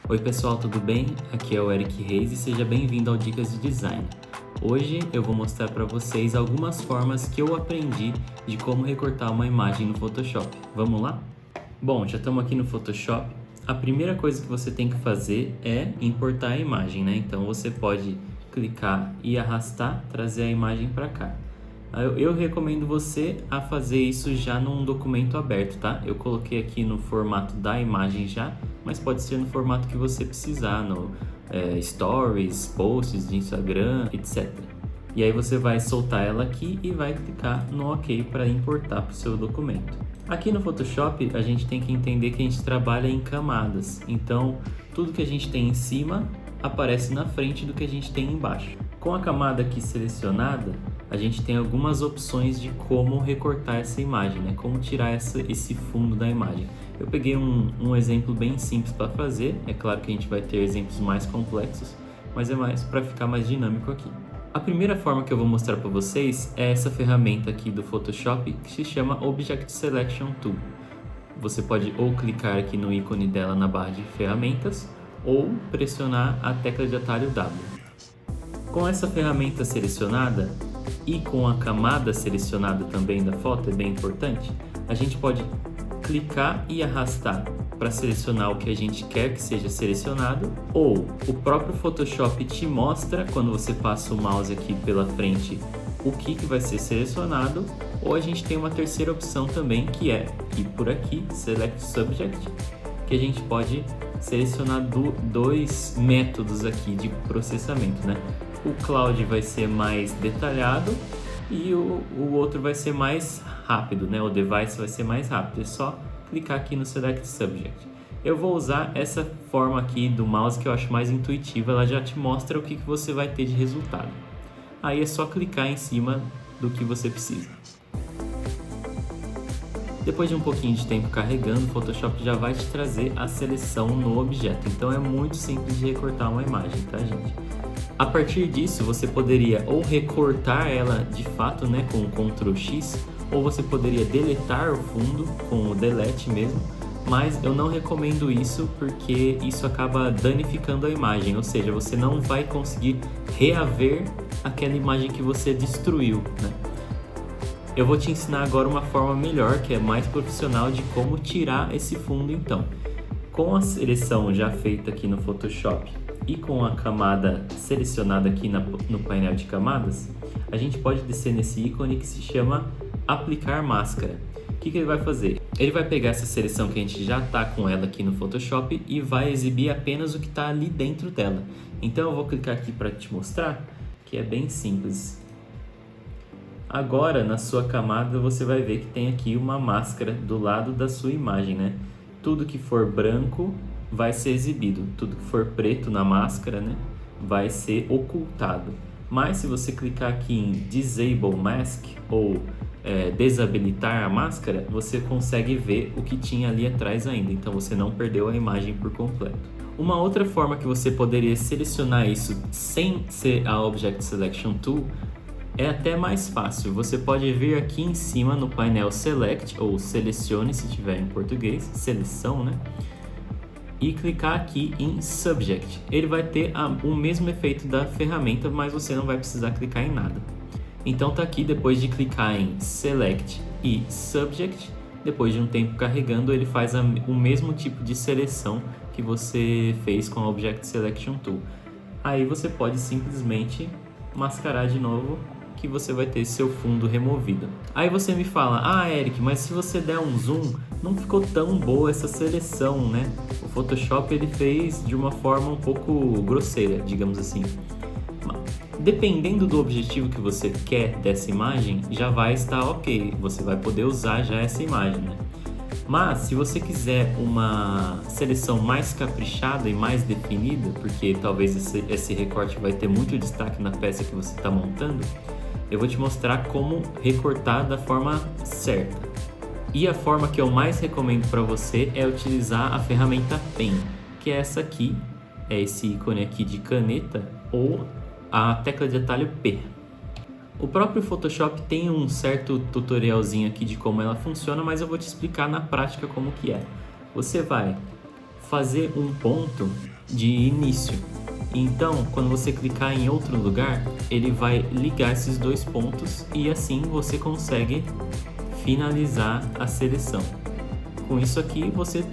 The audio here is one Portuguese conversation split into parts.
Oi pessoal, tudo bem? Aqui é o Eric Reis e seja bem-vindo ao Dicas de Design. Hoje eu vou mostrar para vocês algumas formas que eu aprendi de como recortar uma imagem no Photoshop. Vamos lá? Bom, já estamos aqui no Photoshop. A primeira coisa que você tem que fazer é importar a imagem, né? Então você pode clicar e arrastar, trazer a imagem para cá. Eu recomendo você a fazer isso já num documento aberto, tá? Eu coloquei aqui no formato da imagem já, mas pode ser no formato que você precisar, no Stories, Posts de Instagram, etc. E aí você vai soltar ela aqui e vai clicar no OK para importar para o seu documento. Aqui no Photoshop a gente tem que entender que a gente trabalha em camadas, então tudo que a gente tem em cima aparece na frente do que a gente tem embaixo. Com a camada aqui selecionada, a gente tem algumas opções de como recortar essa imagem, né? Como tirar esse fundo da imagem. Eu peguei um exemplo bem simples para fazer, é claro que a gente vai ter exemplos mais complexos, mas é mais para ficar mais dinâmico aqui. A primeira forma que eu vou mostrar para vocês é essa ferramenta aqui do Photoshop que se chama Object Selection Tool. Você pode ou clicar aqui no ícone dela na barra de ferramentas ou pressionar a tecla de atalho W. Com essa ferramenta selecionada e com a camada selecionada também da foto, é bem importante, a gente pode clicar e arrastar para selecionar o que a gente quer que seja selecionado, ou o próprio Photoshop te mostra, quando você passa o mouse aqui pela frente, o que vai ser selecionado, ou a gente tem uma terceira opção também, que é ir por aqui, Select Subject, que a gente pode selecionar dois métodos aqui de processamento, né? O Cloud vai ser mais detalhado e o outro vai ser mais rápido, né? O Device vai ser mais rápido, é só clicar aqui no Select Subject. Eu vou usar essa forma aqui do mouse que eu acho mais intuitiva, ela já te mostra o que você vai ter de resultado. Aí é só clicar em cima do que você precisa. Depois de um pouquinho de tempo carregando, o Photoshop já vai te trazer a seleção no objeto. Então é muito simples de recortar uma imagem, tá, gente? A partir disso, você poderia ou recortar ela de fato, né, com o Ctrl X, ou você poderia deletar o fundo com o Delete mesmo, mas eu não recomendo isso porque isso acaba danificando a imagem, ou seja, você não vai conseguir reaver aquela imagem que você destruiu, né? Eu vou te ensinar agora uma forma melhor, que é mais profissional, de como tirar esse fundo então. Com a seleção já feita aqui no Photoshop e com a camada selecionada aqui no painel de camadas, a gente pode descer nesse ícone que se chama Aplicar Máscara. O que ele vai fazer? Ele vai pegar essa seleção que a gente já está com ela aqui no Photoshop e vai exibir apenas o que está ali dentro dela. Então eu vou clicar aqui para te mostrar que é bem simples. Agora, na sua camada, você vai ver que tem aqui uma máscara do lado da sua imagem, né? Tudo que for branco vai ser exibido, tudo que for preto na máscara, né, vai ser ocultado. Mas se você clicar aqui em Disable Mask ou desabilitar a máscara, você consegue ver o que tinha ali atrás ainda, então você não perdeu a imagem por completo. Uma outra forma que você poderia selecionar isso sem ser a Object Selection Tool é até mais fácil. Você pode vir aqui em cima no painel Select, ou Selecione se tiver em português, seleção, né? E clicar aqui em Subject. Ele vai ter o mesmo efeito da ferramenta, mas você não vai precisar clicar em nada. Então tá aqui, depois de clicar em Select e Subject, depois de um tempo carregando, ele faz o mesmo tipo de seleção que você fez com a Object Selection Tool. Aí você pode simplesmente mascarar de novo, que você vai ter seu fundo removido. Aí você me fala, Eric, mas se você der um zoom, não ficou tão boa essa seleção, né? O Photoshop ele fez de uma forma um pouco grosseira, digamos assim. Dependendo do objetivo que você quer dessa imagem, já vai estar ok, você vai poder usar já essa imagem, né? Mas se você quiser uma seleção mais caprichada e mais definida, porque talvez esse recorte vai ter muito destaque na peça que você está montando, eu vou te mostrar como recortar da forma certa. E a forma que eu mais recomendo para você é utilizar a ferramenta Pen, que é essa aqui, é esse ícone aqui de caneta ou a tecla de atalho P. O próprio Photoshop tem um certo tutorialzinho aqui de como ela funciona, mas eu vou te explicar na prática como que é. Você vai fazer um ponto de início. Então, quando você clicar em outro lugar, ele vai ligar esses dois pontos e assim você consegue finalizar a seleção. Com isso aqui, você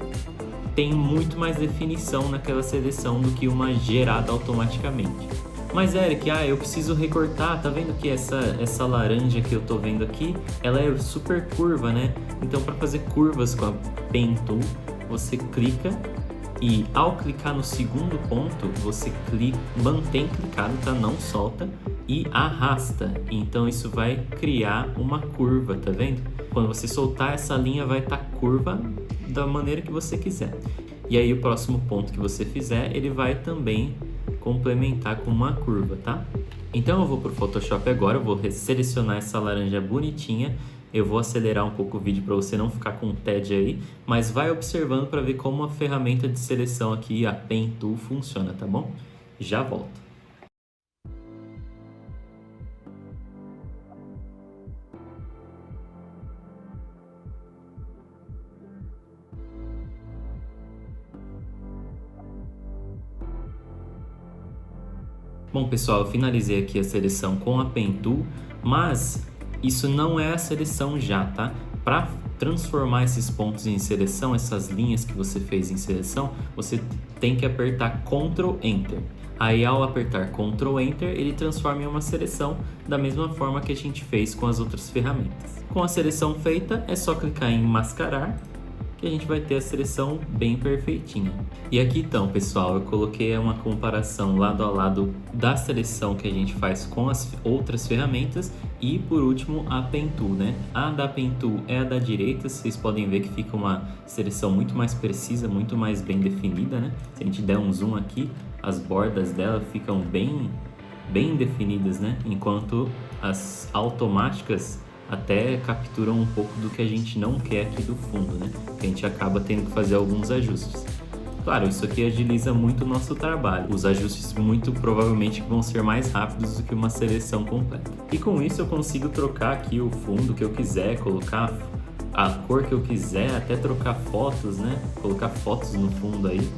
tem muito mais definição naquela seleção do que uma gerada automaticamente. Mas Eric, eu preciso recortar, tá vendo que essa laranja que eu tô vendo aqui, ela é super curva, né? Então para fazer curvas com a Pen Tool, você clica e ao clicar no segundo ponto, você mantém clicado, tá? Não solta e arrasta. Então isso vai criar uma curva, tá vendo? Quando você soltar essa linha vai estar curva da maneira que você quiser. E aí o próximo ponto que você fizer, ele vai também complementar com uma curva, tá? Então eu vou pro Photoshop agora, eu vou selecionar essa laranja bonitinha. Eu vou acelerar um pouco o vídeo para você não ficar com tédio aí, mas vai observando para ver como a ferramenta de seleção aqui, a Pen Tool, funciona, tá bom? Já volto. Bom, pessoal, eu finalizei aqui a seleção com a Pen Tool, mas isso não é a seleção já, tá? Para transformar esses pontos em seleção, essas linhas que você fez em seleção, você tem que apertar Ctrl Enter. Aí ao apertar Ctrl Enter, ele transforma em uma seleção da mesma forma que a gente fez com as outras ferramentas. Com a seleção feita, é só clicar em mascarar, que a gente vai ter a seleção bem perfeitinha. E aqui então, pessoal, eu coloquei uma comparação lado a lado da seleção que a gente faz com as outras ferramentas e, por último, a Pen Tool, né? A da Pen Tool é a da direita, vocês podem ver que fica uma seleção muito mais precisa, muito mais bem definida, né? Se a gente der um zoom aqui, as bordas dela ficam bem definidas, né? Enquanto as automáticas até capturam um pouco do que a gente não quer aqui do fundo, né? Que a gente acaba tendo que fazer alguns ajustes. Claro, isso aqui agiliza muito o nosso trabalho. Os ajustes muito provavelmente vão ser mais rápidos do que uma seleção completa. E com isso eu consigo trocar aqui o fundo que eu quiser, colocar a cor que eu quiser, até trocar fotos, né? Colocar fotos no fundo aí.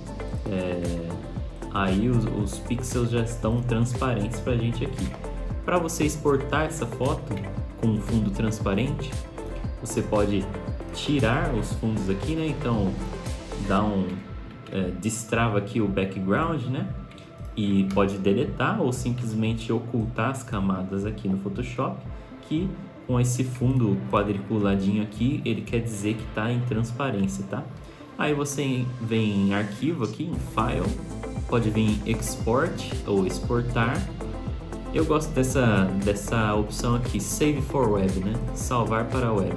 Aí os pixels já estão transparentes pra gente aqui. Para você exportar essa foto com um fundo transparente, você pode tirar os fundos aqui, né? Então destrava aqui o background, né? E pode deletar ou simplesmente ocultar as camadas aqui no Photoshop, que com esse fundo quadriculadinho aqui, ele quer dizer que está em transparência, tá? Aí você vem em arquivo aqui, em File, pode vir em Export ou exportar. Eu gosto dessa opção aqui, Save for Web, né? Salvar para a web.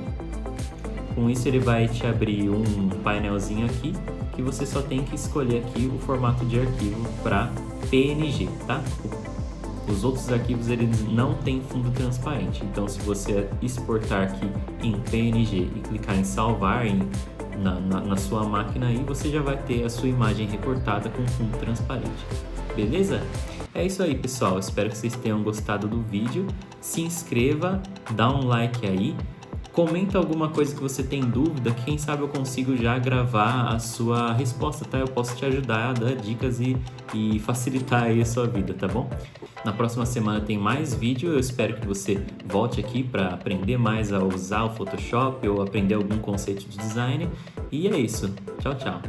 Com isso ele vai te abrir um painelzinho aqui, que você só tem que escolher aqui o formato de arquivo para PNG, tá? Os outros arquivos eles não têm fundo transparente, então se você exportar aqui em PNG e clicar em salvar na sua máquina aí, você já vai ter a sua imagem recortada com fundo transparente, beleza? É isso aí, pessoal, espero que vocês tenham gostado do vídeo, se inscreva, dá um like aí, comenta alguma coisa que você tem dúvida, quem sabe eu consigo já gravar a sua resposta, tá? Eu posso te ajudar a dar dicas e facilitar aí a sua vida, tá bom? Na próxima semana tem mais vídeo, eu espero que você volte aqui para aprender mais a usar o Photoshop ou aprender algum conceito de design. E é isso, tchau, tchau!